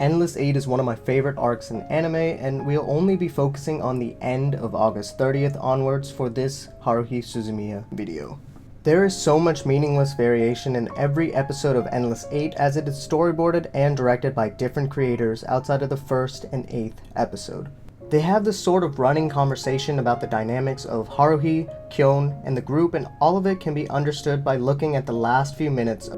Endless 8 is one of my favorite arcs in anime, and we'll only be focusing on the end of August 30th onwards for this Haruhi Suzumiya video. There is so much meaningless variation in every episode of Endless 8 as it is storyboarded and directed by different creators outside of the first and 8th episode. They have this sort of running conversation about the dynamics of Haruhi, Kyon, and the group, and all of it can be understood by looking at the last few minutes.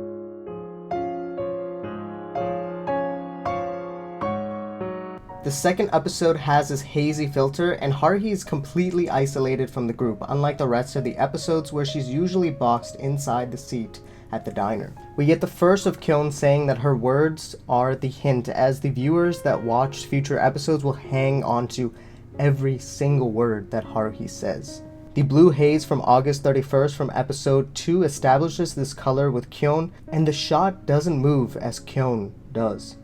The second episode has this hazy filter, and Haruhi is completely isolated from the group, unlike the rest of the episodes where she's usually boxed inside the seat at the diner. We get the first of Kyon saying that her words are the hint, as the viewers that watch future episodes will hang on to every single word that Haruhi says. The blue haze from August 31st from episode 2 establishes this color with Kyon, and the shot doesn't move as Kyon does.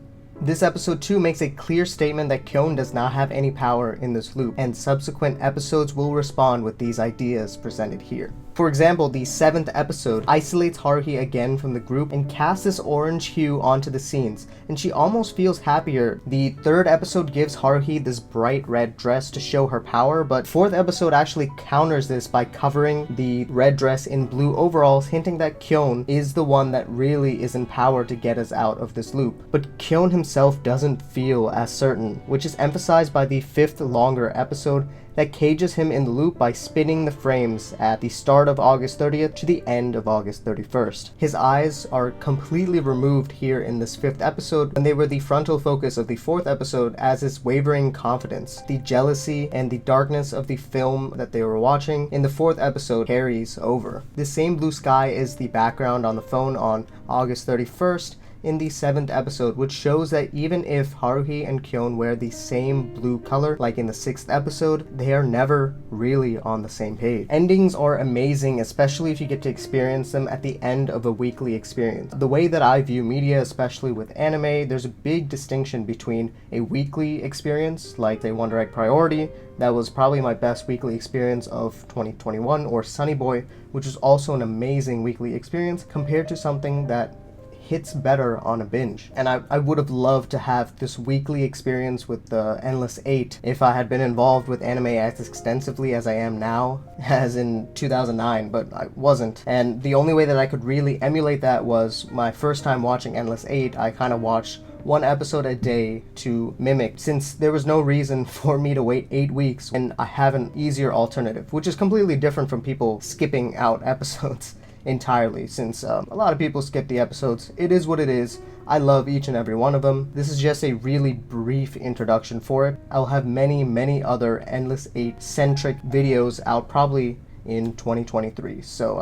This episode 2 makes a clear statement that Kyon does not have any power in this loop, and subsequent episodes will respond with these ideas presented here. For example, the 7th episode isolates Haruhi again from the group and casts this orange hue onto the scenes, and she almost feels happier. The 3rd episode gives Haruhi this bright red dress to show her power, but 4th episode actually counters this by covering the red dress in blue overalls, hinting that Kyon is the one that really is in power to get us out of this loop. But Kyon himself doesn't feel as certain, which is emphasized by the 5th longer episode that cages him in the loop by spinning the frames at the start of August 30th to the end of August 31st. His eyes are completely removed here in this 5th episode, and they were the frontal focus of the 4th episode, as his wavering confidence, the jealousy, and the darkness of the film that they were watching in the 4th episode carries over. The same blue sky is the background on the phone on August 31st, in the 7th episode, which shows that even if Haruhi and Kyon wear the same blue color like in the 6th episode, they are never really on the same page. Endings are amazing, especially if you get to experience them at the end of a weekly experience. The way that I view media, especially with anime, there's a big distinction between a weekly experience like say One Direct Priority, that was probably my best weekly experience of 2021, or Sunny Boy, which is also an amazing weekly experience, compared to something that hits better on a binge. And I would have loved to have this weekly experience with the Endless 8 if I had been involved with anime as extensively as I am now, as in 2009, but I wasn't. And the only way that I could really emulate that was my first time watching Endless 8. I kind of watched one episode a day to mimic, since there was no reason for me to wait 8 weeks and I have an easier alternative, which is completely different from people skipping out episodes entirely, since a lot of people skip the episodes. It is what it is. I love each and every one of them. This is just a really brief introduction for it. I'll have many other Endless 8 centric videos out probably in 2023. So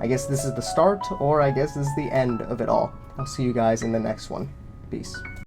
I guess this is the start, or I guess this is the end of it all. I'll see you guys in the next one. Peace.